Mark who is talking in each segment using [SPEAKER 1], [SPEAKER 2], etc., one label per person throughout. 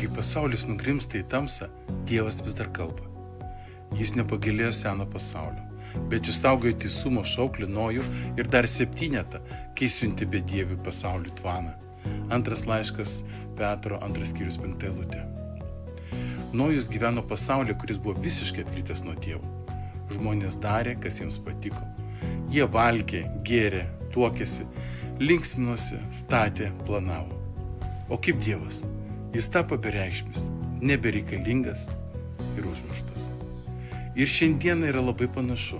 [SPEAKER 1] Kai pasaulis nugrimsta į tamsą, Dievas vis dar kalba. Jis nepagailėjo seno pasaulio, bet išsaugojo teisumo šauklį Nojų ir dar 7, kai siuntė bedievių pasaulių tvaną. Antras laiškas Petro, 2 skyrius 5 eilutė. Nojus gyveno pasaulyje, kuris buvo visiškai atkritęs nuo Dievo. Žmonės darė, kas jiems patiko. Jie valgė, gėrė, tuokėsi, linksminosi, statė, planavo. O kaip Dievas? Jis tapo bereikšmis, nebereikalingas ir užmirštas. Ir šiandieną yra labai panašu.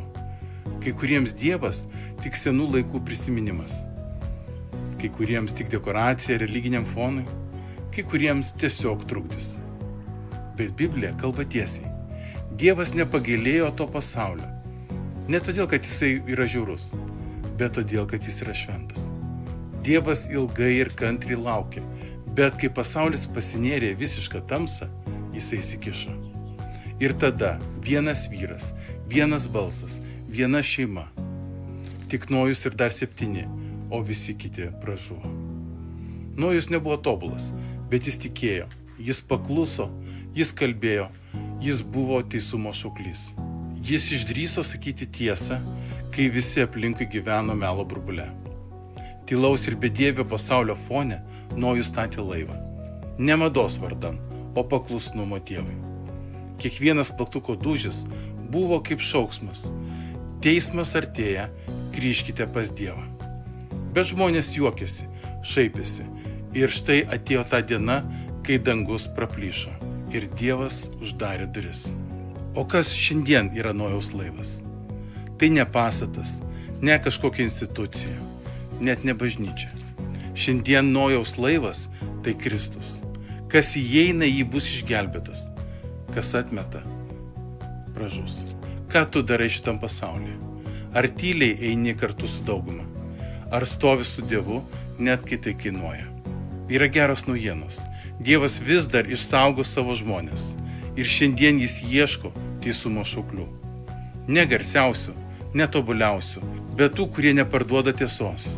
[SPEAKER 1] Kai kuriems Dievas tik senų laikų prisiminimas. Kai kuriems tik dekoracija religiniam fonui, kai kuriems tiesiog trukdis. Bet Biblija kalba tiesiai. Dievas nepagailėjo to pasaulio. Ne todėl, kad jisai yra žiaurus, bet todėl, kad jis yra šventas. Dievas ilgai ir kantriai laukė, bet kai pasaulis pasinėrė visišką tamsą, jisai įsikišo. Ir tada vienas vyras, vienas balsas, viena šeima. Tik Nojus ir dar 7, o visi kiti pražuvo. Nojus nebuvo tobulas, bet jis tikėjo, jis pakluso, jis kalbėjo, jis buvo teisumo šauklys. Jis išdrįso sakyti tiesą, kai visi aplinkui gyveno melo burbule. Tylaus ir bedievio pasaulio fone Nojus statė laivą. Ne mados vardan, o paklusnumo Dievui. Kiekvienas plaktuko dūžis buvo kaip šauksmas. Teismas artėja, grįžkite pas Dievą. Bet žmonės juokėsi, šaipėsi. Ir štai atėjo ta diena, kai dangus praplyšo. Ir Dievas uždarė duris. O kas šiandien yra Nojaus laivas? Tai ne pastatas, ne kažkokia institucija, net ne bažnyčia. Šiandien Nojaus laivas tai Kristus. Kas įeina, jį bus išgelbėtas. Kas atmeta, pražus. Ką tu darai šitam pasaulyje? Ar tyliai eini kartu su dauguma? Ar stovi su Dievu, net kai tai kainuoja? Yra geros naujienos. Dievas vis dar išsaugo savo žmonės ir šiandien jis ieško teisumo šauklių. Ne garsiausių, ne tobuliausių, bet tų, kurie neparduoda tiesos.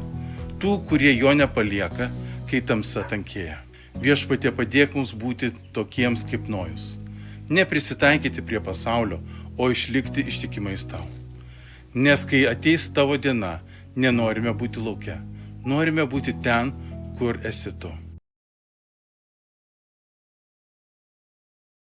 [SPEAKER 1] Tų, kurie jo nepalieka, kai tamsa tankėja. Viešpatie, padėk mums būti tokiems kaip Nojus. Neprisitaikyti prie pasaulio, o išlikti ištikimais tau. Nes kai ateis tavo diena, nenorime būti lauke. Norime būti ten, kur esi tu.